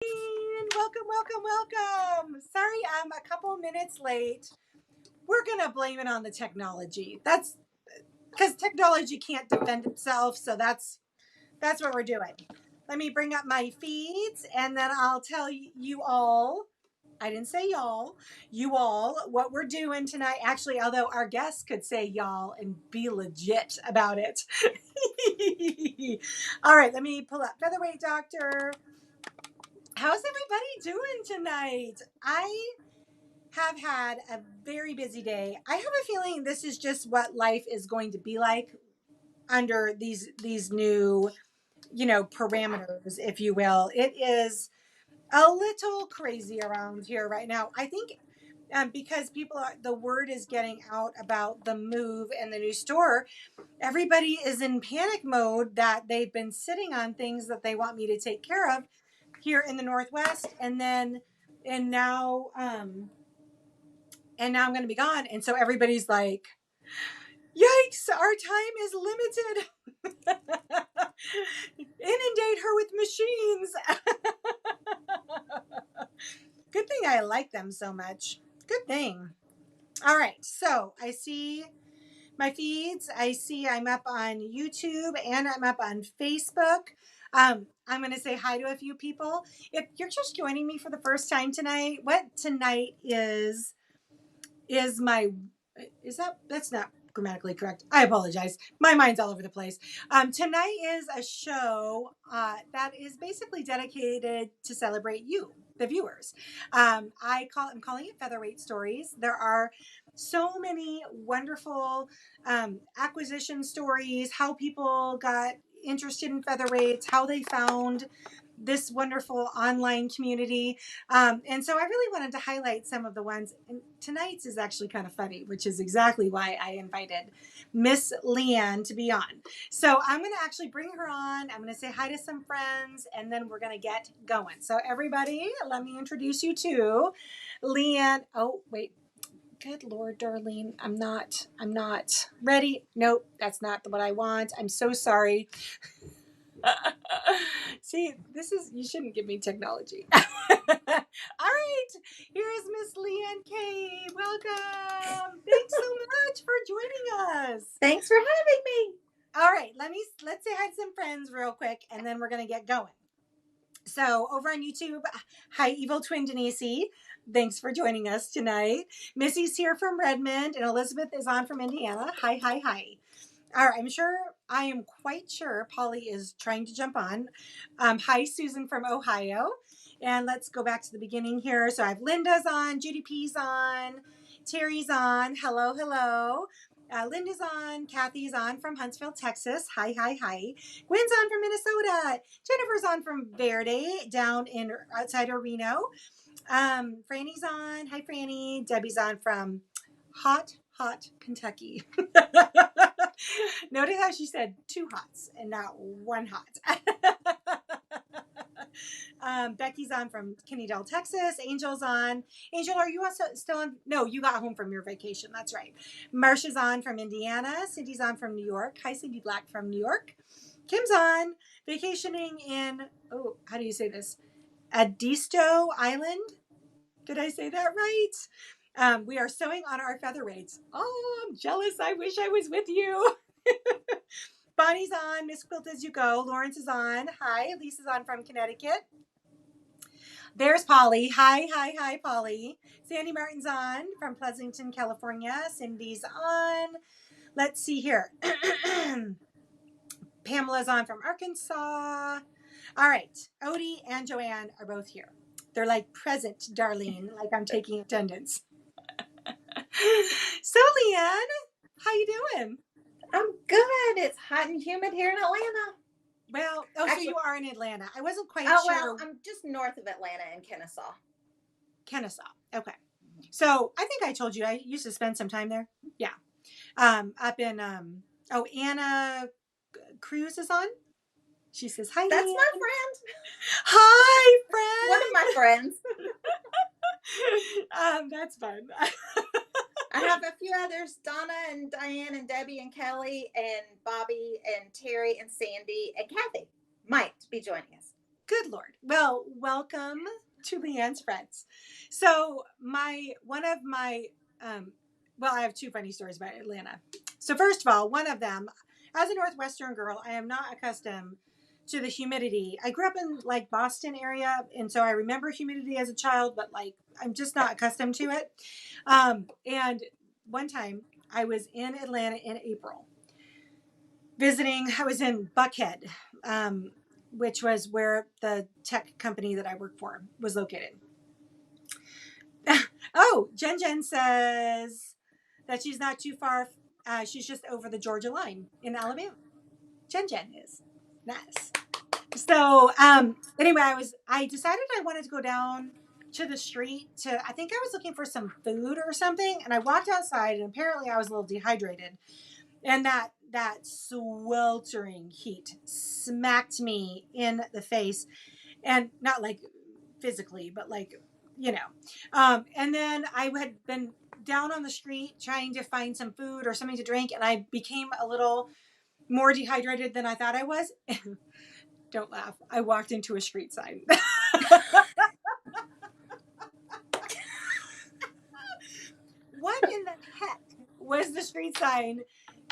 Welcome, welcome, welcome. Sorry, I'm a couple minutes late. We're gonna blame it on the technology. That's because technology can't defend itself, so that's what we're doing. Let me bring up my feeds and then I'll tell you all. I didn't say y'all, you all, what we're doing tonight. Actually, although our guests could say y'all and be legit about it. All right, let me pull up Featherweight Doctor. How's everybody doing tonight? I have had a very busy day. I have a feeling this is just what life is going to be like under these new, parameters, if you will. It is a little crazy around here right now. I think because the word is getting out about the move and the new store. Everybody is in panic mode that they've been sitting on things that they want me to take care of here in the Northwest, and now I'm going to be gone, and so everybody's like, "Yikes! Our time is limited. Inundate her with machines." Good thing I like them so much. Good thing. All right, so I see my feeds. I see I'm up on YouTube and I'm up on Facebook. I'm going to say hi to a few people. If you're just joining me for the first time tonight, what tonight is my that's not grammatically correct. I apologize. My mind's all over the place. Tonight is a show that is basically dedicated to celebrate you, the viewers. I'm calling it Featherweight Stories. There are so many wonderful acquisition stories, how people got interested in featherweights, how they found this wonderful online community. And so I really wanted to highlight some of the ones. And tonight's is actually kind of funny, which is exactly why I invited Miss Leighanne to be on. So I'm going to actually bring her on. I'm going to say hi to some friends, and then we're going to get going. So everybody, let me introduce you to Leighanne. Oh, wait. Good Lord, Darlene. I'm not ready. Nope, that's not what I want. I'm so sorry. See, you shouldn't give me technology. All right, here is Miss Leighanne K. Welcome. Thanks so much for joining us. Thanks for having me. All right, let's say hi to some friends real quick, and then we're gonna get going. So over on YouTube, hi Evil Twin Denise. Thanks for joining us tonight. Missy's here from Redmond, and Elizabeth is on from Indiana. Hi, hi, hi. All right, I am quite sure Polly is trying to jump on. Hi, Susan from Ohio. And let's go back to the beginning here. So I have Linda's on, Judy P's on, Terry's on. Hello, hello. Linda's on, Kathy's on from Huntsville, Texas. Hi, hi, hi. Gwen's on from Minnesota. Jennifer's on from Verde down in outside of Reno. Franny's on. Hi, Franny. Debbie's on from hot Kentucky. Notice how she said two hots and not one hot. Becky's on from Kennedale, Texas. Angel's on. Angel, are you also still on? No, you got home from your vacation. That's right. Marsha's on from Indiana. Cindy's on from New York. Hi, Cindy Black from New York. Kim's on vacationing in, how do you say this? Adisto Island. Did I say that right? We are sewing on our featherweights. Oh, I'm jealous. I wish I was with you. Bonnie's on. Miss Quilt As You Go. Lawrence is on. Hi. Lisa's on from Connecticut. There's Polly. Hi, hi, hi, Polly. Sandy Martin's on from Pleasanton, California. Cindy's on. Let's see here. Pamela's on from Arkansas. All right. Odie and Joanne are both here. They're like present, Darlene, like I'm taking attendance. So, Leighanne, how you doing? I'm good. It's hot and humid here in Atlanta. Well, so you are in Atlanta. I wasn't quite sure. Well, I'm just north of Atlanta in Kennesaw. Kennesaw. Okay. So I think I told you I used to spend some time there. Yeah. Up in Anna Cruz is on. She says hi. That's Leighanne. my friend. Hi, friend. One of my friends. That's fun. I have a few others: Donna and Diane and Debbie and Kelly and Bobby and Terry and Sandy and Kathy might be joining us. Good Lord. Well, welcome to Leighanne's Friends. So one of my um well, I have two funny stories about Atlanta. So first of all, one of them, as a Northwestern girl, I am not accustomed to the humidity. I grew up in like Boston area, and so I remember humidity as a child, but like I'm just not accustomed to it. And one time I was in Atlanta in April visiting. I was in Buckhead, um, which was where the tech company that I work for was located. Oh, Jen says that she's not too far. She's just over the Georgia line in Alabama. Jen is nice. So anyway, I decided I wanted to go down to the street to, I think I was looking for some food or something, and I walked outside, and apparently I was a little dehydrated, and that sweltering heat smacked me in the face, and not like physically, but like, you know. And then I had been down on the street trying to find some food or something to drink, and I became a little more dehydrated than I thought I was. Don't laugh, I walked into a street sign. What in the heck was the street sign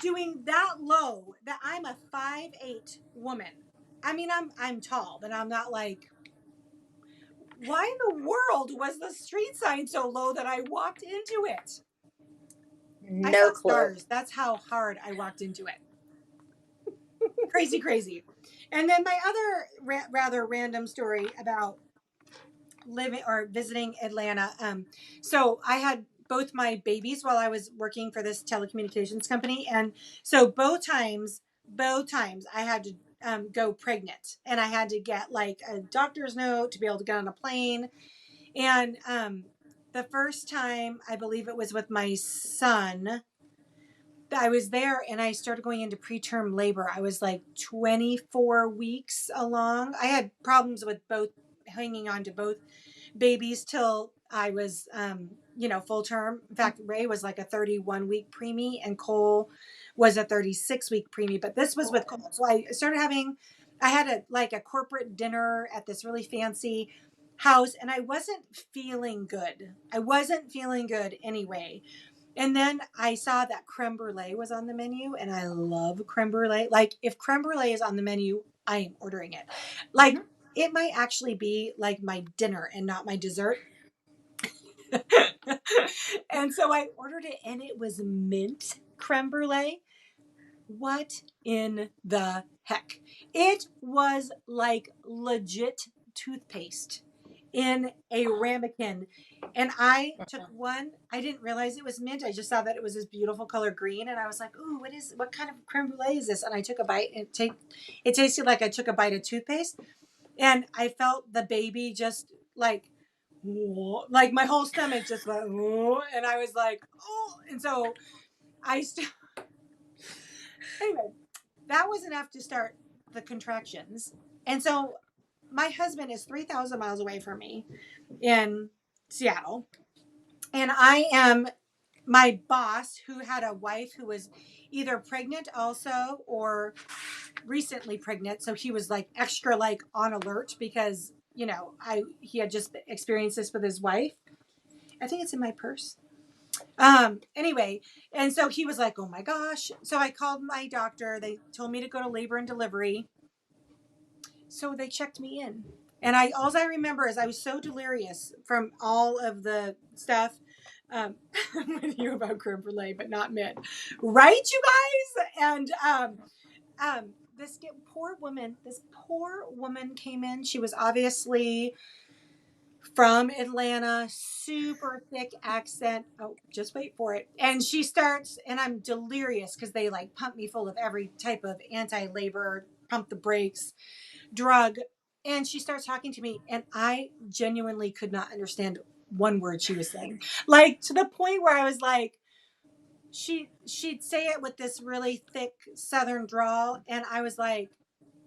doing that low, that I'm a 5'8" woman? I mean, I'm tall, but I'm not like, why in the world was the street sign so low that I walked into it? I No saw clue. stars. That's how hard I walked into it. Crazy, crazy. And then my other rather random story about living or visiting Atlanta. So I had both my babies while I was working for this telecommunications company, and so both times I had to go pregnant, and I had to get like a doctor's note to be able to get on a plane. And the first time, I believe it was with my son, I was there and I started going into preterm labor. I was like 24 weeks along. I had problems with both, hanging on to both babies till I was, full term. In fact, Ray was like a 31-week preemie, and Cole was a 36-week preemie. But this was with Cole. So I had a corporate dinner at this really fancy house, and I wasn't feeling good. I wasn't feeling good anyway. And then I saw that creme brulee was on the menu, and I love creme brulee. Like, if creme brulee is on the menu, I am ordering it. Like, it might actually be like my dinner and not my dessert. And so I ordered it, and it was mint creme brulee. What in the heck? It was like legit toothpaste in a ramekin. And I took one. I didn't realize it was mint. I just saw that it was this beautiful color green. And I was like, ooh, what kind of creme brulee is this? And I took a bite, and it tasted like I took a bite of toothpaste. And I felt the baby just like, whoa, like my whole stomach just went, whoa, and I was like, oh. And so I, anyway, that was enough to start the contractions. And so my husband is 3,000 miles away from me in Seattle. And I am my boss, who had a wife who was either pregnant also or recently pregnant. So he was like extra like on alert because, he had just experienced this with his wife. I think it's in my purse. Anyway, and so he was like, oh my gosh. So I called my doctor. They told me to go to labor and delivery. So they checked me in. And all I remember is I was so delirious from all of the stuff. I'm with you about creme brulee, but not mint. Right, you guys? And this poor woman came in. She was obviously from Atlanta, super thick accent. Oh, just wait for it. And she starts, and I'm delirious because they like pump me full of every type of anti-labor, pump the brakes, drug. And she starts talking to me, and I genuinely could not understand one word she was saying. Like, to the point where I was like, she'd say it with this really thick southern drawl, and I was like,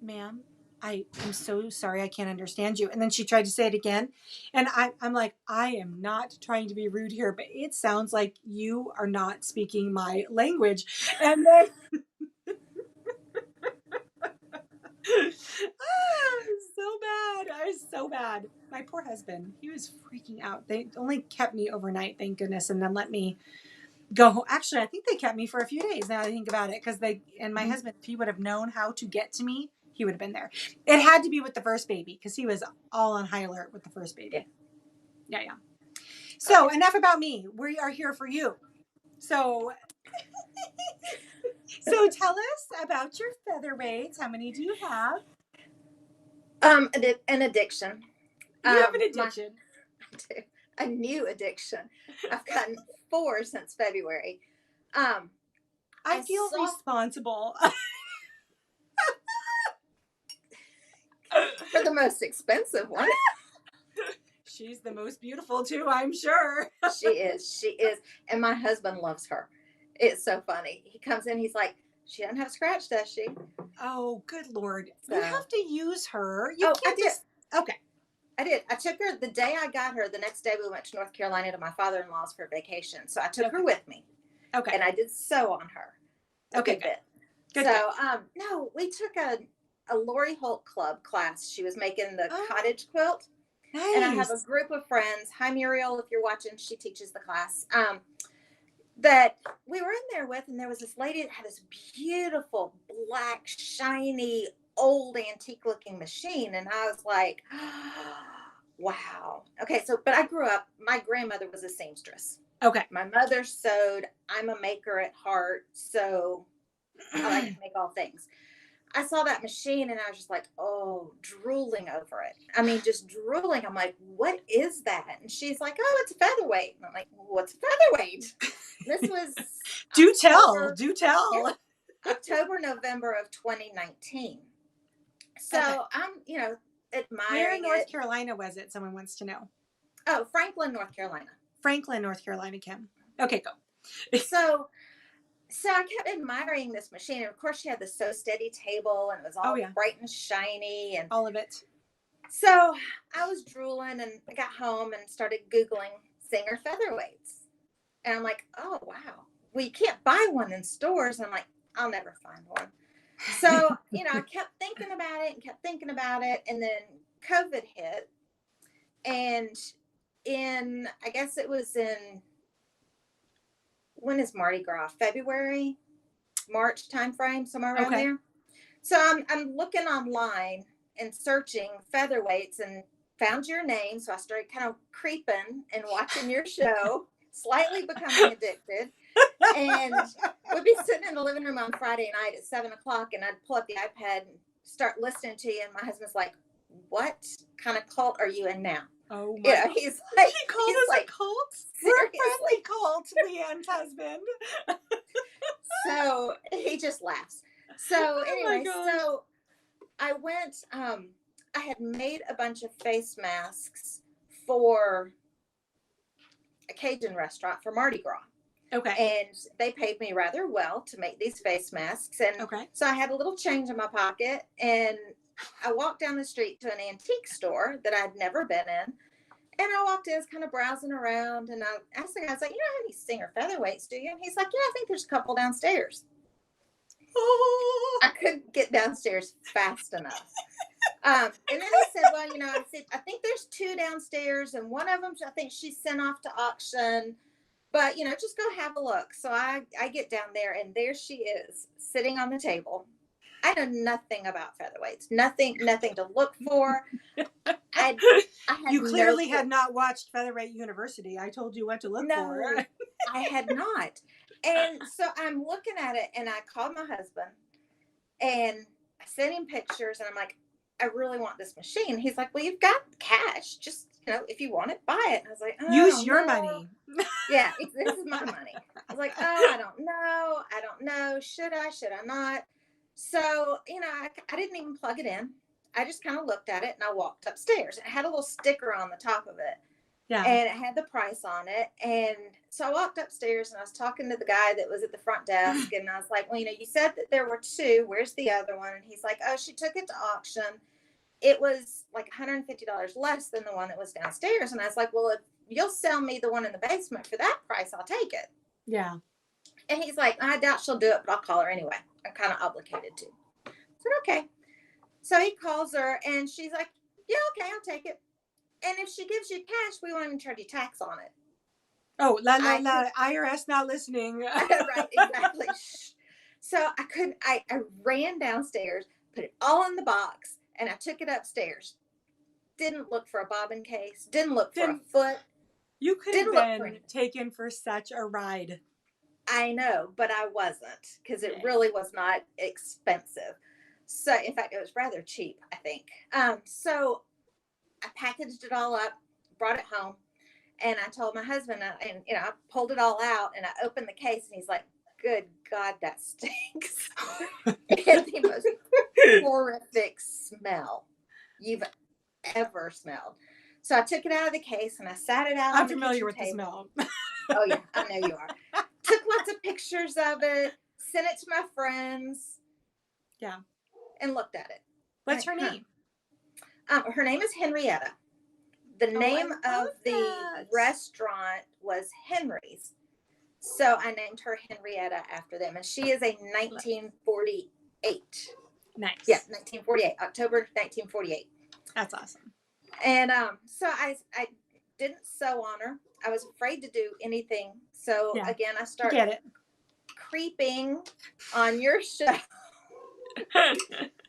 ma'am, I'm so sorry, I can't understand you. And then she tried to say it again, and I'm like, I am not trying to be rude here, but it sounds like you are not speaking my language. And then So bad. I was so bad. My poor husband, he was freaking out. They only kept me overnight, thank goodness, and then let me go home. Actually, I think they kept me for a few days now that I think about it, because my husband, if he would have known how to get to me, he would have been there. It had to be with the first baby, because he was all on high alert with the first baby. Yeah. So enough about me. We are here for you. So tell us about your featherweights. How many do you have? An addiction. You have an addiction. I do. A new addiction. I've gotten 4 since February. I feel responsible for the most expensive one. She's the most beautiful too, I'm sure. She is. And my husband loves her. It's so funny. He comes in, he's like, she doesn't have a scratch, does she? Oh, good Lord. So, you have to use her. You can't just... Okay. I did. I took her the day I got her. The next day we went to North Carolina to my father-in-law's for vacation. So I took her with me. Okay. And I did sew on her. Okay, good. So, no, we took a Lori Holt Club class. She was making the cottage quilt. Nice. And I have a group of friends. Hi, Muriel, if you're watching, she teaches the class. That we were in there with, and there was this lady that had this beautiful, black, shiny, old, antique-looking machine. And I was like, wow. Okay, but I grew up, my grandmother was a seamstress. Okay. My mother sewed. I'm a maker at heart, so I like to make all things. I saw that machine and I was just like, drooling over it. I mean, just drooling. I'm like, what is that? And she's like, it's a featherweight. And I'm like, what's a featherweight? This was do tell. October, November of 2019. So I'm, admiring. Where in North Carolina was it? Someone wants to know. Oh, Franklin, North Carolina. Franklin, North Carolina, Kim. Okay, go. So I kept admiring this machine. And of course, she had the Sew Steady table, and it was all bright and shiny. And all of it. So I was drooling, and I got home and started Googling Singer featherweights. And I'm like, oh, wow. Well, you can't buy one in stores. And I'm like, I'll never find one. So, I kept thinking about it. And then COVID hit. And I guess it was when is Mardi Gras? February, March timeframe, somewhere around there. So I'm looking online and searching featherweights and found your name. So I started kind of creeping and watching your show, slightly becoming addicted. And we'd be sitting in the living room on Friday night at 7:00, and I'd pull up the iPad and start listening to you. And my husband's like, what kind of cult are you in now? Oh my God. He's like, he called us a cult? We're a friendly cult, Leighanne's husband. So he just laughs. So anyway, so I went, I had made a bunch of face masks for a Cajun restaurant for Mardi Gras. Okay. And they paid me rather well to make these face masks. And so I had a little change in my pocket, and I walked down the street to an antique store that I'd never been in. And I walked in, kind of browsing around, and I asked the guy, I was like, you don't have any Singer featherweights, do you? And he's like, yeah, I think there's a couple downstairs. I couldn't get downstairs fast enough. And then he said, well, I think there's 2 downstairs, and one of them, I think she's sent off to auction. But, just go have a look. So I get down there, and there she is, sitting on the table. I know nothing about featherweights. Nothing to look for. I had you clearly had not watched Featherweight University. I told you what to look for. I had not. And so I'm looking at it, and I called my husband, and I sent him pictures, and I'm like, I really want this machine. He's like, well, you've got cash. Just, if you want it, buy it. And I was like, use your money. Yeah, this is my money. I was like, I don't know. Should I not? So, I didn't even plug it in. I just kind of looked at it, and I walked upstairs. It had a little sticker on the top of it. Yeah. And it had the price on it. And so I walked upstairs, and I was talking to the guy that was at the front desk. And I was like, well, you said that there were 2. Where's the other one? And he's like, oh, she took it to auction. It was like $150 less than the one that was downstairs. And I was like, well, if you'll sell me the one in the basement for that price, I'll take it. Yeah. And he's like, I doubt she'll do it, but I'll call her anyway. I'm kind of obligated to. I said, okay. So he calls her and she's like, yeah, okay, I'll take it. And if she gives you cash, we won't even charge you tax on it. Oh, la la I could, la, IRS not listening. right, exactly. So I couldn't, I ran downstairs, put it all in the box, and I took it upstairs. Didn't look for a bobbin case, didn't look for a Then foot, you could have didn't look for been anything. taken for such a ride. I know, but I wasn't because it Dang. really was not expensive. So, in fact, it was rather cheap, I think. So I packaged it all up, brought it home, and I told my husband, and I pulled it all out and I opened the case, and he's like, "Good God, that stinks!" It's the most horrific smell you've ever smelled. So I took it out of the case and I sat it out I'm on the familiar kitchen with the table. smell. Oh yeah, I know you are. Took lots of pictures of it, sent it to my friends, Yeah. and looked at it. What's Like, her name? her name is Henrietta. The Oh, I name love of the that. restaurant was Henry's. So I named her Henrietta after them. And she is a 1948. Nice. Yeah, 1948, October 1948. That's awesome. And so I didn't sew on her. I was afraid to do anything. So Yeah. again, I I started get it. creeping on your show,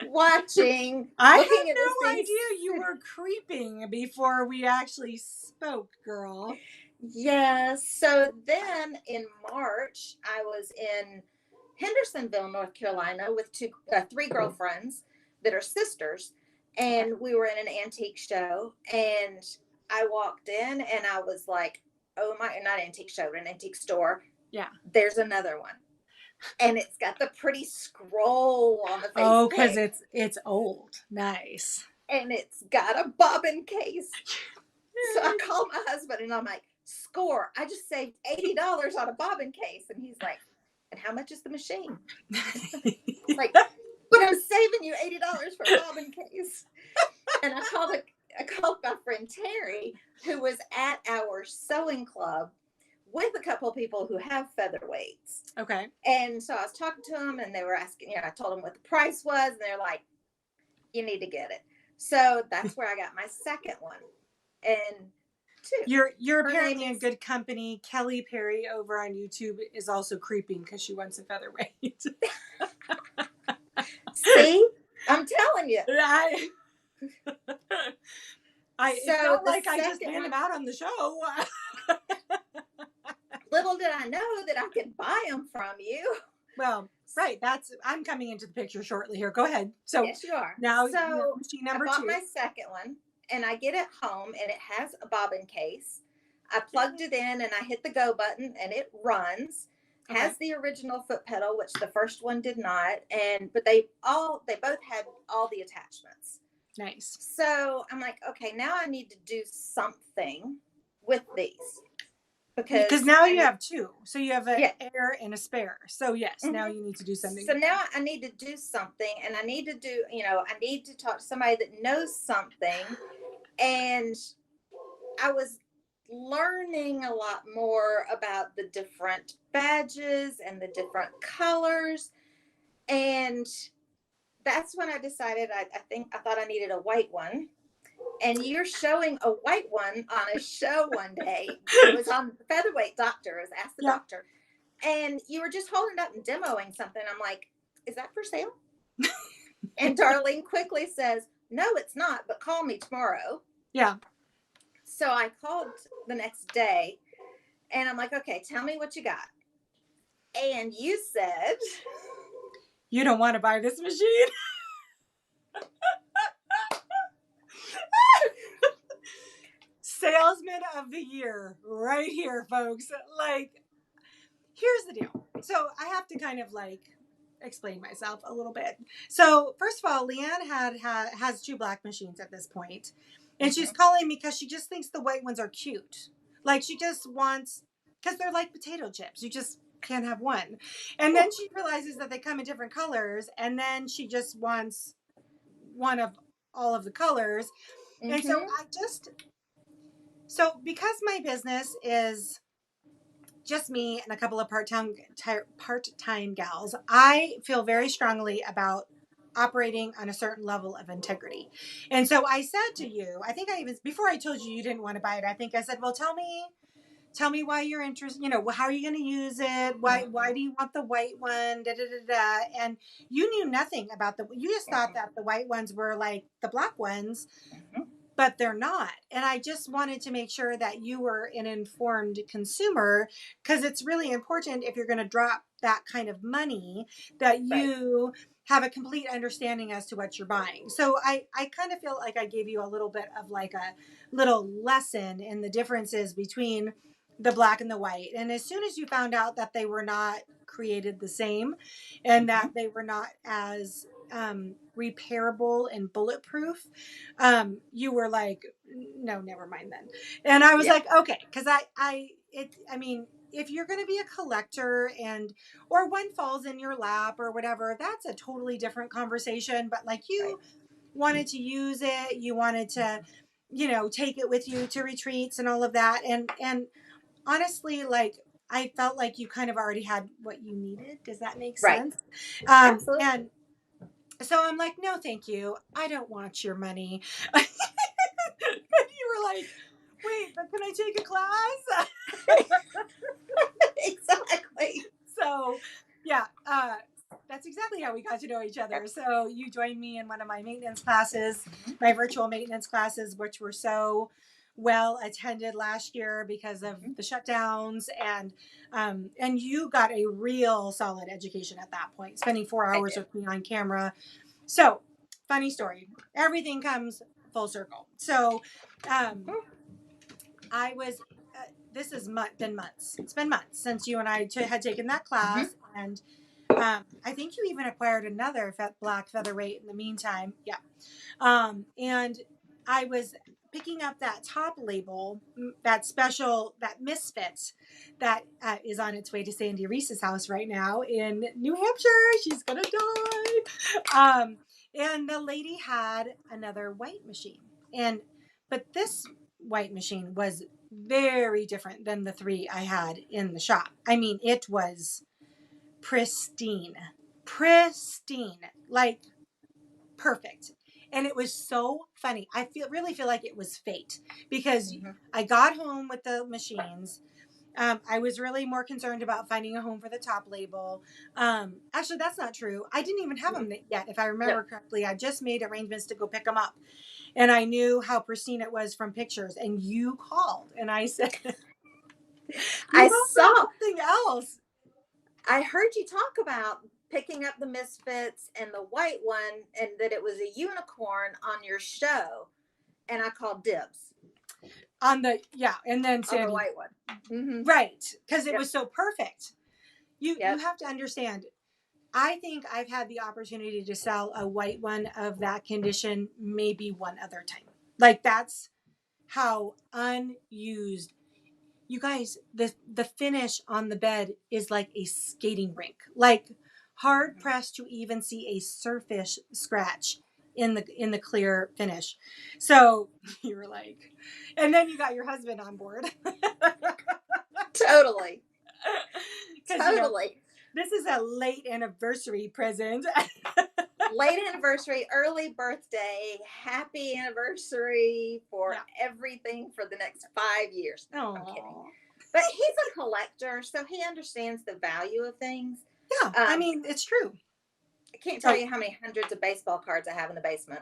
watching, I looking had at the no things. idea you were creeping before we actually spoke, girl. Yes. So then in March, I was in Hendersonville, North Carolina, with three girlfriends that are sisters, and we were in an antique show. And I walked in, and I was like, "Oh my!" Not antique show, an antique store. Yeah. There's another one, and it's got the pretty scroll on the face. Oh, because it's old. Nice. And it's got a bobbin case. So I called my husband and I'm like, score. I just saved $80 on a bobbin case. And he's like, and how much is the machine? Like, but I'm saving you $80 for a bobbin case. And I called my friend Terry, who was at our sewing club with a couple of people who have featherweights. Okay. And so I was talking to them and they were asking, I told them what the price was. And they're like, you need to get it. So that's where I got my second one. And you're apparently in good company. Kelly Perry over on YouTube is also creeping because she wants a featherweight. See, I'm telling you. It's not like I just hand them out on the show. Little did I know that I could buy them from you. Well, right. I'm coming into the picture shortly here. Go ahead. So yes, you are. Now, so machine number I bought 2. my second one, and I get it home, and it has a bobbin case. I plugged it in, and I hit the go button, and it runs. Okay. Has the original foot pedal, which the first one did not, but they both had all the attachments. Nice. So I'm like, okay, now I need to do something with these. Because now you have 2. So you have an air and a spare. So yes, now you need to do something. So now I need to do something, and I need to do, I need to talk to somebody that knows something. And I was learning a lot more about the different badges and the different colors. And that's when I decided I thought I needed a white one. And you're showing a white one on a show one day. It was on the Featherweight Doctor. It was Ask the Doctor. And you were just holding it up and demoing something. I'm like, is that for sale? And Darlene quickly says, no, it's not, but call me tomorrow. Yeah. So I called the next day and I'm like, okay, tell me what you got. And you said, you don't want to buy this machine? Salesman of the year right here, folks. Like, here's the deal. So I have to kind of explain myself a little bit. So first of all, Leighanne has 2 black machines at this point, and she's calling me because she just thinks the white ones are cute. Like, she just wants, because they're like potato chips. You just can't have one. And then she realizes that they come in different colors, and then she just wants one of all of the colors. Mm-hmm. And so because my business is just me and a couple of part-time gals, I feel very strongly about operating on a certain level of integrity. And so I said to you, I think I even, before I told you didn't want to buy it, I think I said, well, tell me why you're interested, how are you going to use it? Why do you want the white one? Da, da, da, da. And you knew nothing about you just thought that the white ones were like the black ones, but they're not. And I just wanted to make sure that you were an informed consumer, because it's really important, if you're going to drop that kind of money, that you have a complete understanding as to what you're buying. So I kind of feel like I gave you a little bit of like a little lesson in the differences between the black and the white. And as soon as you found out that they were not created the same, and that they were not as repairable and bulletproof, you were like, no, never mind then. And I was like, okay, because I mean, if you're going to be a collector or one falls in your lap or whatever, that's a totally different conversation. But like, you wanted to use it, you wanted to, take it with you to retreats and all of that. And honestly, like, I felt like you kind of already had what you needed. Does that make sense? Absolutely. And so I'm like, no, thank you. I don't want your money. And you were like, wait, but can I take a class? Exactly. So yeah, that's exactly how we got to know each other. So you joined me in one of my maintenance classes, my virtual maintenance classes, which were so well attended last year because of the shutdowns, and you got a real solid education at that point, spending 4 hours with me on camera. So funny story, everything comes full circle. So I was, this has been months. It's been months since you and I had taken that class. And I think you even acquired another black featherweight in the meantime. Yeah. And I was picking up that top label, that special, that Misfits, that is on its way to Sandy Reese's house right now in New Hampshire. She's going to die. And the lady had another white machine. But this white machine was very different than the three I had in the shop. I mean, it was pristine, like perfect. And it was so funny. I really feel like it was fate, because I got home with the machines. I was really more concerned about finding a home for the top label. Actually, that's not true. I didn't even have them yet. If I remember correctly, I just made arrangements to go pick them up. And I knew how pristine it was from pictures. And you called and I said, you must have something else. I heard you talk about picking up the Misfits and the white one, and that it was a unicorn on your show. And I called dibs. And then Sandy. On the white one. Right. Because it was so perfect. You have to understand, I think I've had the opportunity to sell a white one of that condition maybe one other time. Like, that's how unused. You guys, the finish on the bed is like a skating rink. Like, hard pressed to even see a surface scratch in the clear finish. So you were like, and then you got your husband on board. Totally. This is a late anniversary present. Late anniversary, early birthday, happy anniversary for everything for the next 5 years. No, I'm kidding. But he's a collector, so he understands the value of things. Yeah, I mean, it's true. I can't tell you how many hundreds of baseball cards I have in the basement.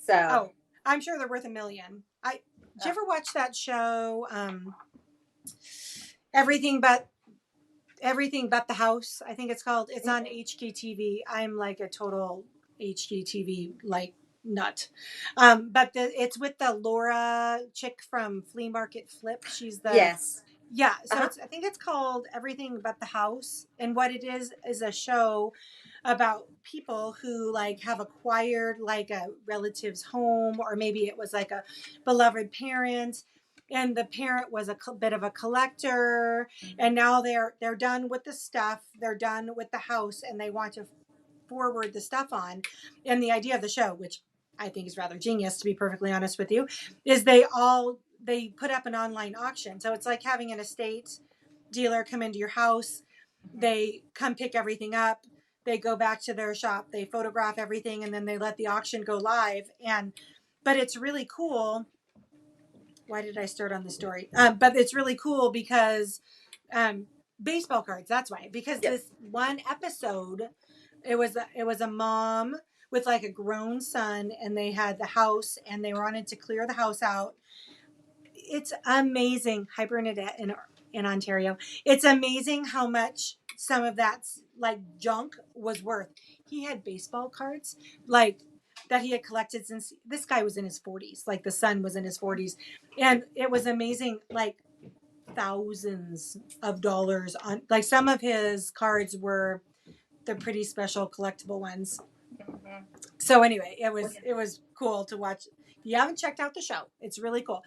So, I'm sure they're worth $1 million. Did you ever watch that show, Everything But the House? I think it's called. It's on HGTV. I'm like a total HGTV like nut. But it's with the Laura chick from Flea Market Flip. She's the so I think it's called Everything But the House. And what it is a show about people who like have acquired like a relative's home, or maybe it was like a beloved parent, and the parent was a bit of a collector, and now they're done with the stuff, they're done with the house, and they want to forward the stuff on. And the idea of the show, which I think is rather genius, to be perfectly honest with you, is they put up an online auction. So it's like having an estate dealer come into your house. They come pick everything up. they go back to their shop, they photograph everything, and then they let the auction go live. But it's really cool. Why did I start on the story? But it's really cool because baseball cards. That's why. Because Yep. this one episode, it was a mom with like a grown son, and they had the house, and they wanted to clear the house out. It's amazing. Hi, Bernadette in Ontario. It's amazing how much some of that like junk was worth. He had baseball cards like that he had collected since this guy was in his 40s. Like the son was in his 40s, and it was amazing. Like thousands of dollars on like some of his cards were the pretty special collectible ones. Mm-hmm. So anyway, it was cool to watch. If you haven't checked out the show, it's really cool.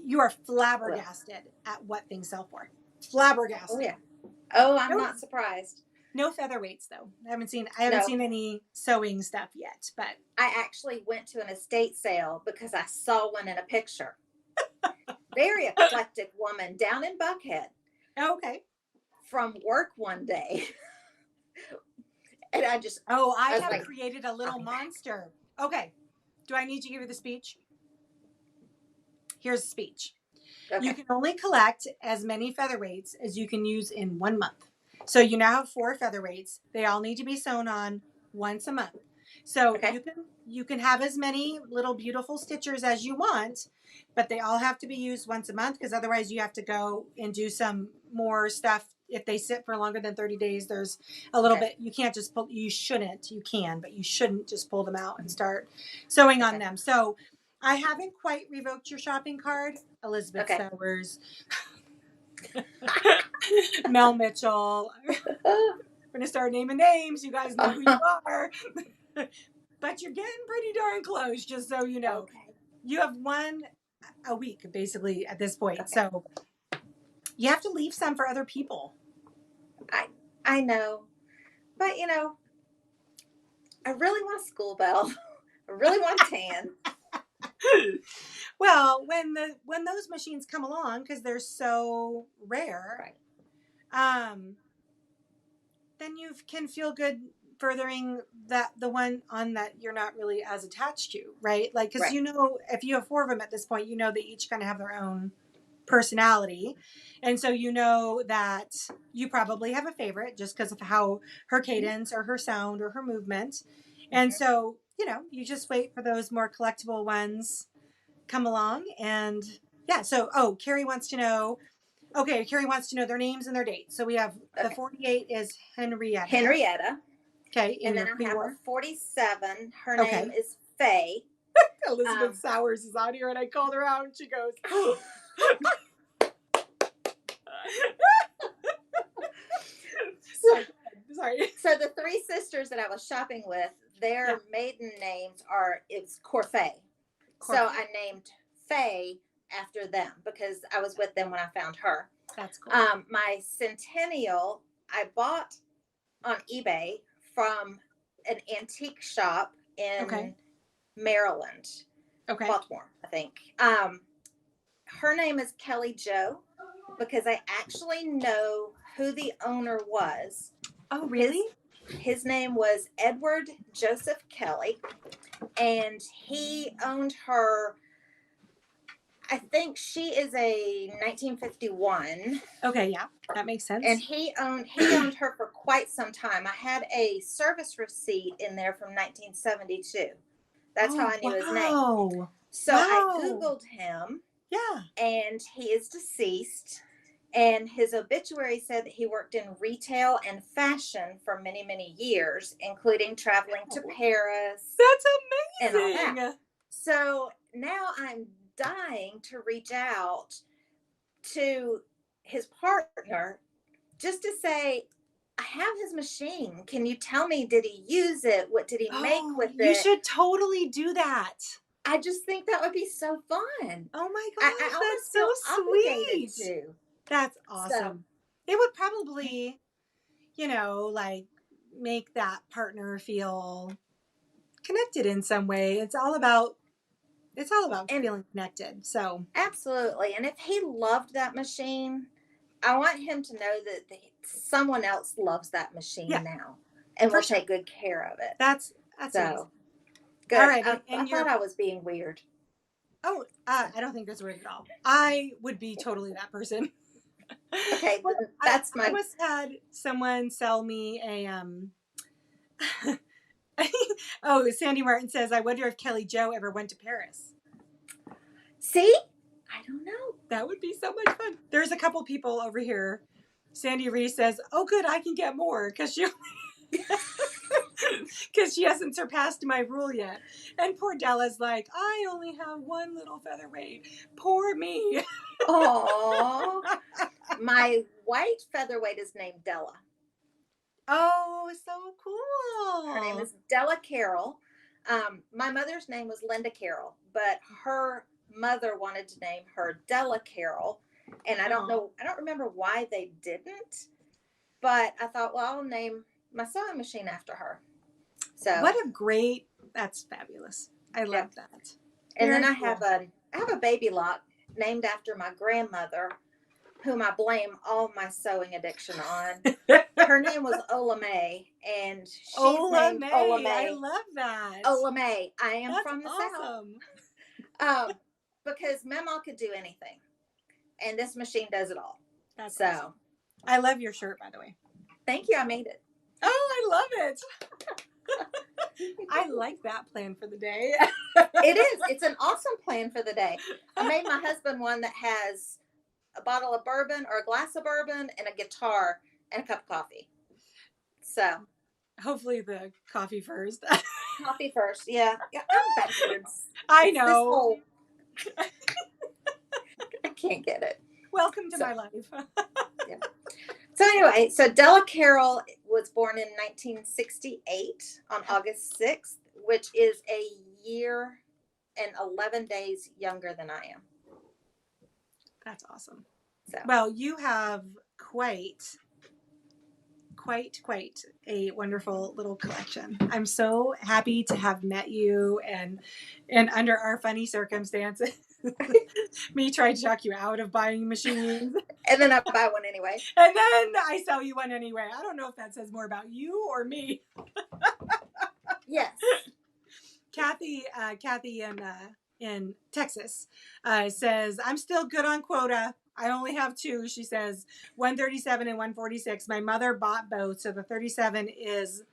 You are flabbergasted at what things sell for. Flabbergasted. Oh yeah. Oh, I'm No, not surprised. no featherweights though. I haven't No. seen any sewing stuff yet, but I actually went to an estate sale because I saw one in a picture. Very eclectic woman down in Buckhead okay. from work one day. And I I was have like, created a little I'll be back. monster. Okay. Do I need to give you the speech? Here's the speech. Okay. You can only collect as many featherweights as you can use in 1 month. So you now have 4 featherweights. They all need to be sewn on once a month. So Okay. you can have as many little beautiful stitchers as you want, but they all have to be used once a month because otherwise you have to go and do some more stuff. If they sit for longer than 30 days, there's a little bit, you can't just pull, you can, but you shouldn't just pull them out and start sewing on them. So I haven't quite revoked your shopping card. Elizabeth Sowers, Mel Mitchell. I'm going to start naming names. You guys know who you are. But you're getting pretty darn close, just so you know. Okay. You have one a week, basically, at this point. Okay. So you have to leave some for other people. I know. But, I really want a school bell. I really want a tan. Well, when those machines come along, because they're so rare, right. Then you can feel good furthering the one on that you're not really as attached to, right? Like, because right. if you have 4 of them at this point, they each kind of have their own personality, and so that you probably have a favorite just because of how her cadence or her sound or her movement, and so you just wait for those more collectible ones come along, and yeah. So Carrie wants to know. Okay, Carrie wants to know their names and their dates. So we have the 48 is Henrietta. Okay, and then I have a 47. Her name is Faye. Elizabeth Sowers is on here, and I called her out, and she goes, Sorry. So the 3 sisters that I was shopping with, their maiden names it's Corfay. So I named Faye after them because I was with them when I found her. That's cool. My centennial I bought on eBay from an antique shop in Maryland. Baltimore, I think. Her name is Kelly Jo because I actually know who the owner was. Oh, really? His name was Edward Joseph Kelly, and he owned her. I think she is a 1951. Okay, yeah, that makes sense. And he owned her for quite some time. I had a service receipt in there from 1972. That's how I knew his name. So I Googled him. Yeah. And he is deceased. And his obituary said that he worked in retail and fashion for many, many years, including traveling to Paris. That's amazing. And all that. So now I'm dying to reach out to his partner just to say, I have his machine. Can you tell me, did he use it? What did he make with it? You should totally do that. I just think that would be so fun. Oh my gosh, that's so sweet. To. That's awesome. It would probably, like make that partner feel connected in some way. It's all about feeling connected. So absolutely. And if he loved that machine, I want him to know that someone else loves that machine now. and For will sure. take good care of it. That's amazing. So good. All right, I thought I was being weird. Oh, I don't think that's weird at all. I would be totally that person. Okay, Well, that's I once had someone sell me a oh, Sandy Martin says, I wonder if Kelly Jo ever went to Paris. See? I don't know. That would be so much fun. There's a couple people over here. Sandy Reese says, oh, good, I can get more because she hasn't surpassed my rule yet. And poor Della's like, I only have one little featherweight. Poor me. Oh, my white featherweight is named Della. Oh, so cool. Her name is Della Carroll. My mother's name was Linda Carroll, but her mother wanted to name her Della Carroll. And I don't remember why they didn't, but I thought, well, I'll name my sewing machine after her. So that's fabulous. I love that. And then I have a baby lock named after my grandmother, whom I blame all my sewing addiction on. Her name was Ola May, and she's named Ola May. I love that. Ola May. I am That's from the awesome. South. Because Mama could do anything, and this machine does it all. That's so awesome. I love your shirt, by the way. Thank you. I made it. Oh, I love it. I like that plan for the day. It is. It's an awesome plan for the day. I made my husband one that has a bottle of bourbon or a glass of bourbon and a guitar and a cup of coffee. So hopefully the coffee first. Coffee first. Yeah. I'm backwards. I know. I can't get it. Welcome to my life. Yeah. So anyway, Della Carroll was born in 1968 on August 6th, which is a year and 11 days younger than I am. That's awesome. So. Well, you have quite a wonderful little collection. I'm so happy to have met you and under our funny circumstances, me trying to talk you out of buying machines. And then I buy one anyway. And then I sell you one anyway. I don't know if that says more about you or me. Yes. Kathy in Texas says, I'm still good on quota. I only have two. She says 137 and 146. My mother bought both. So the 37 is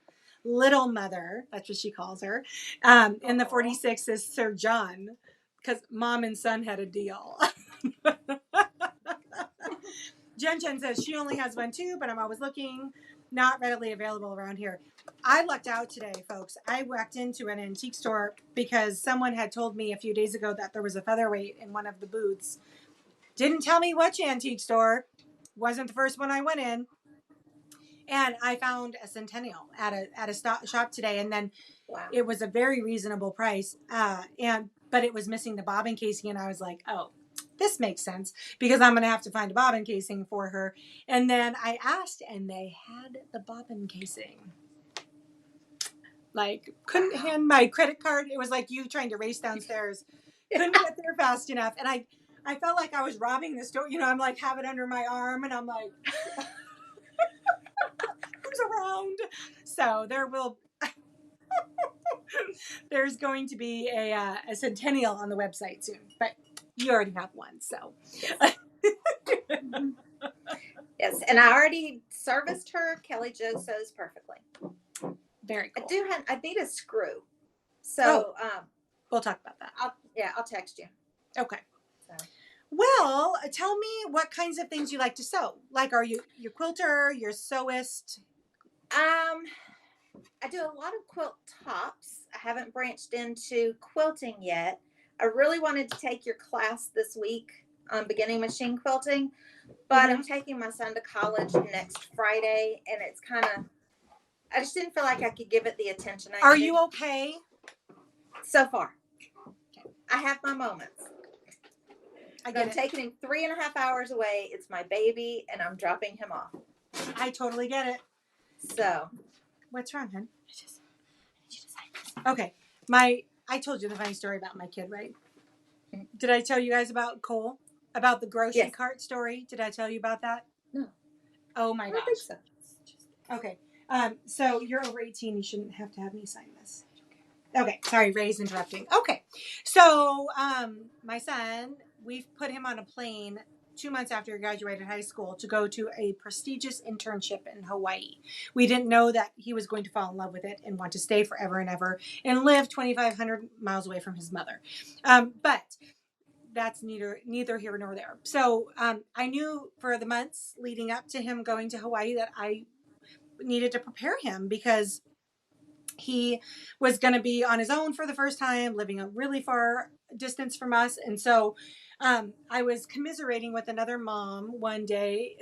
Little Mother. That's what she calls her. And the 46 is Sir John, because mom and son had a deal. Jen says she only has one too, but I'm always looking. Not readily available around here. I lucked out today, folks. I walked into an antique store because someone had told me a few days ago that there was a featherweight in one of the booths. Didn't tell me which antique store. Wasn't the first one I went in. And I found a Centennial at a shop today, and then It was a very reasonable price. But it was missing the bobbin casing, and I was like, oh, this makes sense because I'm going to have to find a bobbin casing for her. And then I asked, and they had the bobbin casing. Like, couldn't hand my credit card. It was like you trying to race downstairs. Couldn't get there fast enough. And I felt like I was robbing the store. You know, I'm like, have it under my arm, and I'm like, who's around? So there's going to be a Centennial on the website soon, but you already have one, so. Yes, and I already serviced her. Kelly Jo sews perfectly. Very cool. I need a screw. So we'll talk about that. I'll text you. Okay. So. Well, tell me what kinds of things you like to sew. Like, are you your quilter, your sewist? I do a lot of quilt tops. I haven't branched into quilting yet. I really wanted to take your class this week on beginning machine quilting, but I'm taking my son to college next Friday, and it's I just didn't feel like I could give it the attention I needed. Are you okay? So far. Okay. I have my moments. I'm taking him 3.5 hours away. It's my baby, and I'm dropping him off. I totally get it. So. What's wrong, hon? Okay. I told you the funny story about my kid, right? Did I tell you guys about Cole? About the grocery cart story? Did I tell you about that? No. Oh my gosh. I don't think so. Okay. So you're over 18. You shouldn't have to have me sign this. Okay. Sorry, Ray's interrupting. Okay. So my son, we've put him on a plane 2 months after he graduated high school to go to a prestigious internship in Hawaii. We didn't know that he was going to fall in love with it and want to stay forever and ever and live 2,500 miles away from his mother. But that's neither here nor there. So I knew for the months leading up to him going to Hawaii that I needed to prepare him because he was going to be on his own for the first time, living a really far distance from us. And so I was commiserating with another mom one day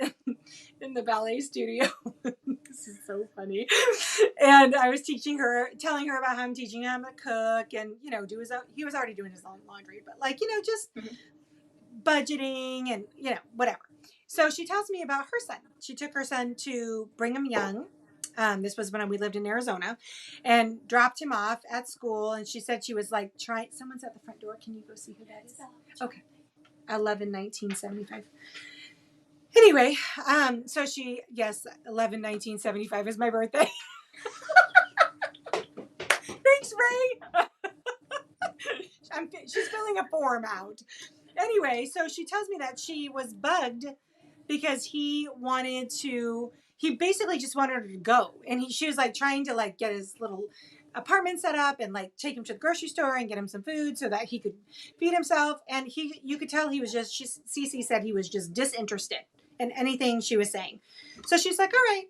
in the ballet studio. This is so funny. And I was telling her about how I'm teaching him to cook and, do he was already doing his own laundry, but just budgeting and, whatever. So she tells me about her son. She took her son to Brigham Young. This was when we lived in Arizona, and dropped him off at school. And she said she was like someone's at the front door. Can you go see who that is? Okay. 11/19/75. Anyway, so 11/19/75 is my birthday. Thanks, Ray. She's filling a form out. Anyway, so she tells me that she was bugged because he basically just wanted her to go. And she was like trying to like get his little apartment set up and like take him to the grocery store and get him some food so that he could feed himself. And you could tell he was Cece said he was just disinterested in anything she was saying. So she's like, all right,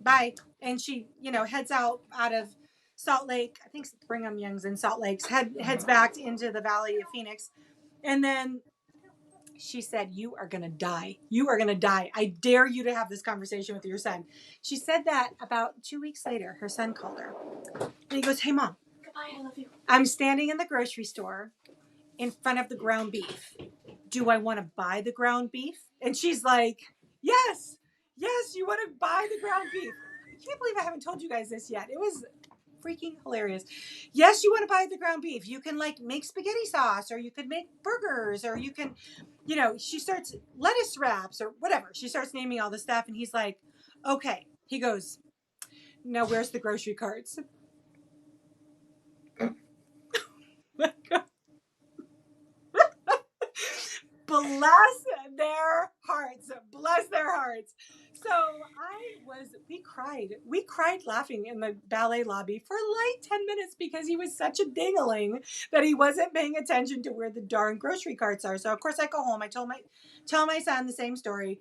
bye. And she, heads out of Salt Lake. I think Brigham Young's in Salt Lake, heads back into the Valley of Phoenix. And then she said, you are going to die. You are going to die. I dare you to have this conversation with your son. She said that about 2 weeks later, her son called her. And he goes, hey, Mom. Goodbye, I love you. I'm standing in the grocery store in front of the ground beef. Do I want to buy the ground beef? And she's like, yes, you want to buy the ground beef. I can't believe I haven't told you guys this yet. It was freaking hilarious. Yes, you want to buy the ground beef. You can like make spaghetti sauce, or you could make burgers, or you can, she starts lettuce wraps or whatever. She starts naming all the stuff, and he's like, okay. He goes, now where's the grocery carts? Bless their hearts. Bless their hearts. So we cried laughing in the ballet lobby for like 10 minutes because he was such a dingling that he wasn't paying attention to where the darn grocery carts are. So of course I go home. I tell my son the same story.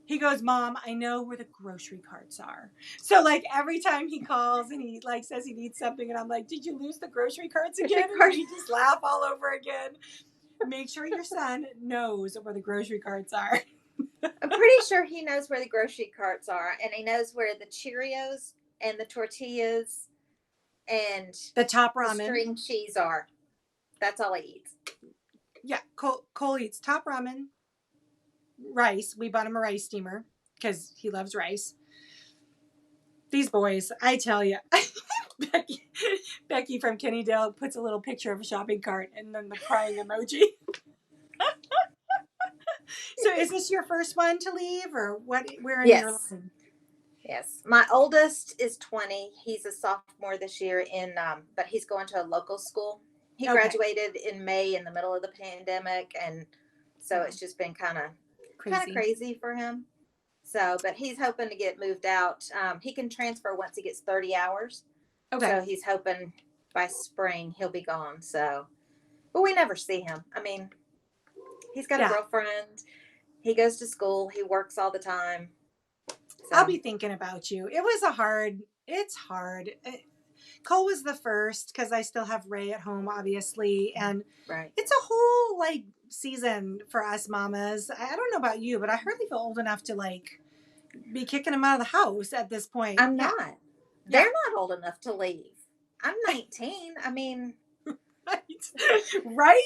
He goes, Mom, I know where the grocery carts are. So like every time he calls and he like says he needs something and I'm like, did you lose the grocery carts again? And he just laugh all over again. Make sure your son knows where the grocery carts are. I'm pretty sure he knows where the grocery carts are, and he knows where the Cheerios and the tortillas and the top ramen, the string cheese are. That's all he eats. Yeah, Cole eats top ramen, rice. We bought him a rice steamer because he loves rice. These boys, I tell you. Becky from Kennydale puts a little picture of a shopping cart and then the crying emoji. So is this your first one to leave, or what? Where in your line? Yes. My oldest is 20. He's a sophomore this year but he's going to a local school. He graduated in May in the middle of the pandemic, and so it's just been kind of crazy for him. So, but he's hoping to get moved out. He can transfer once he gets 30 hours. Okay. So he's hoping by spring he'll be gone. So, but we never see him. I mean, he's got a girlfriend. He goes to school. He works all the time. So. I'll be thinking about you. It's hard. Cole was the first because I still have Ray at home, obviously. And it's a whole like season for us mamas. I don't know about you, but I hardly feel old enough to like be kicking him out of the house at this point. I'm not. They're not old enough to leave. I'm 19. I mean, right?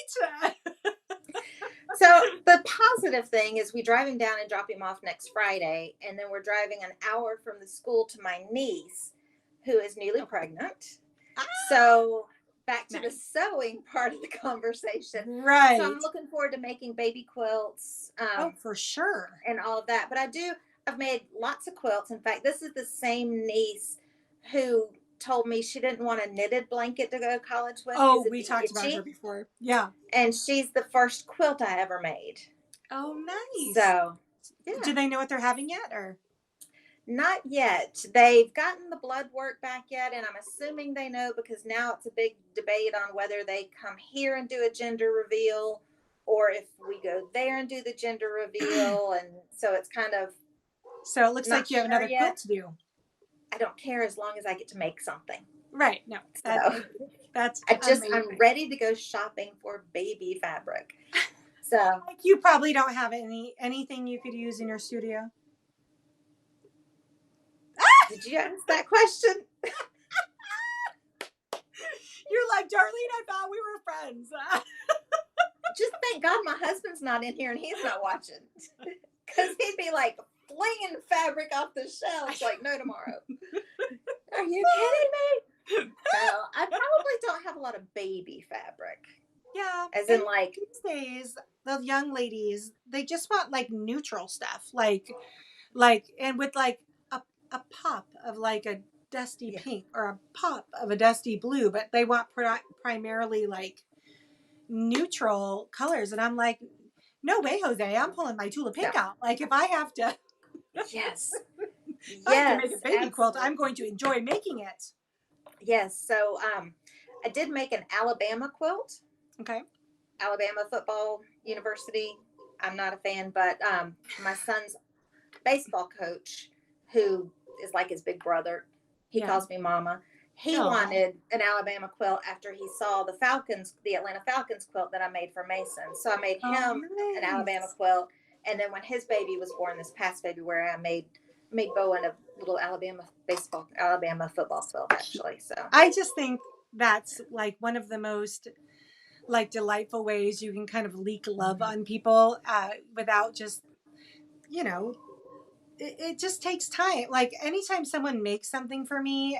So the positive thing is we drive him down and drop him off next Friday, and then we're driving an hour from the school to my niece, who is newly pregnant. So back to the sewing part of the conversation. Right. So I'm looking forward to making baby quilts. For sure. And all of that. But I've made lots of quilts. In fact, this is the same niece who told me she didn't want a knitted blanket to go to college with because Oh, it'd we be talked about her itchy. before. Yeah. And she's the first quilt I ever made. Oh, nice. So, Do yeah. they know what they're having yet, or? Not yet. They've gotten the blood work back yet, and I'm assuming they know because now it's a big debate on whether they come here and do a gender reveal or if we go there and do the gender reveal. And so it's kind of So it looks not like you have sure another quilt yet. to do. I don't care as long as I get to make something. Right. No, So that's I'm amazing. ready to go shopping for baby fabric. So Like you probably don't have anything you could use in your studio. did you ask that question? You're like, Darlene, I thought we were friends. Just thank God my husband's not in here and he's not watching. Because he'd be like flinging fabric off the shelves like no tomorrow. Are you kidding me? So I probably don't have a lot of baby fabric. Yeah. As in like these days, the young ladies, they just want like neutral stuff. And with like a pop of like a dusty pink or a pop of a dusty blue, but they want primarily like neutral colors. And I'm like, no way, Jose, I'm pulling my Tula pink out. Like if I have to yes. if I have to make Yes, a baby quilt, absolutely. I'm going to enjoy making it. Yes. So I did make an Alabama quilt. Okay. Alabama football university. I'm not a fan, but my son's baseball coach, who is like his big brother, he calls me mama. He wanted an Alabama quilt after he saw the Atlanta Falcons quilt that I made for Mason. So I made him an Alabama quilt. And then when his baby was born this past February, I made Bowen a little Alabama football quilt, actually. So I just think that's like one of the most like delightful ways you can kind of leak love on people without just, it just takes time. Like anytime someone makes something for me,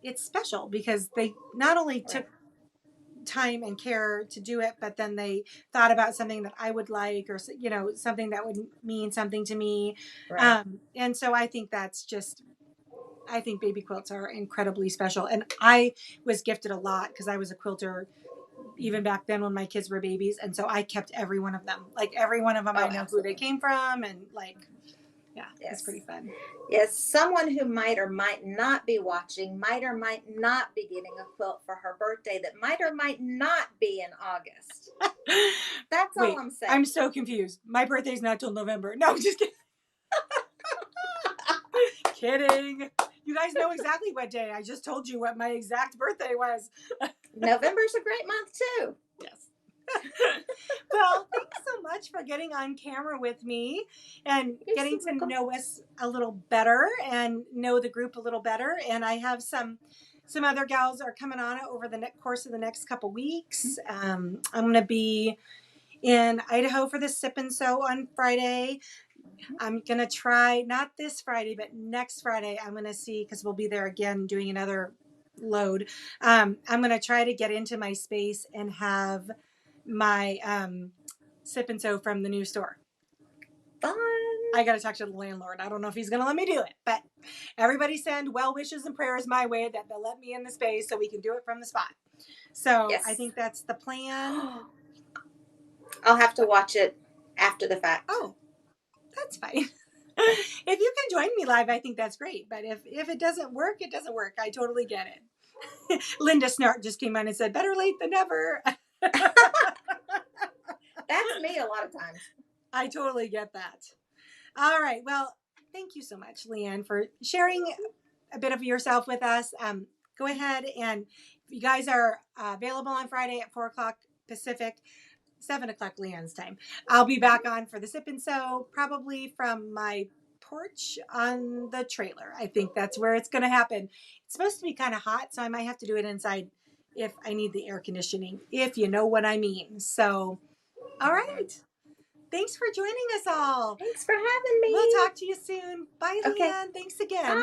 it's special because they not only took time and care to do it, but then they thought about something that I would like, or something that would mean something to me. right. And so I think I think baby quilts are incredibly special. And I was gifted a lot because I was a quilter even back then when my kids were babies. And so I kept every one of them. Like every one of them, I know Absolutely. who they came from. And like, yeah, Yes. it's pretty fun. Yes, someone who might or might not be watching, might or might not be getting a quilt for her birthday that might or might not be in August. That's all I'm saying. I'm so confused. My birthday's not till November. No, just kidding. Kidding. You guys know exactly what day. I just told you what my exact birthday was. November's a great month too. Yes. Well, thanks so much for getting on camera with me and getting to know us a little better and know the group a little better. And I have some other gals are coming on over the course of the next couple weeks. I'm going to be in Idaho for the Sip and Sew on Friday. I'm going to try, not this Friday, but next Friday, I'm going to see, because we'll be there again doing another load. I'm going to try to get into my space and have my Sip and Sew from the new store. Fun. I got to talk to the landlord. I don't know if he's going to let me do it, but everybody send well wishes and prayers my way that they'll let me in the space so we can do it from the spot. So yes. I think that's the plan. I'll have to watch it after the fact. Oh, that's fine. If you can join me live, I think that's great. But if it doesn't work, it doesn't work. I totally get it. Linda Snart just came on and said, better late than never. That's me a lot of times. I totally get that. All right. Well, thank you so much, Leighanne, for sharing a bit of yourself with us. Go ahead, and if you guys are available on Friday at 4:00 Pacific, 7:00 Leighanne's time, I'll be back on for the Sip and Sew, probably from my porch on the trailer. I think that's where it's going to happen. It's supposed to be kind of hot, so I might have to do it inside if I need the air conditioning, if you know what I mean. So, all right. Thanks for joining us all. Thanks for having me. We'll talk to you soon. Bye, Leighanne. Okay. Thanks again. Bye.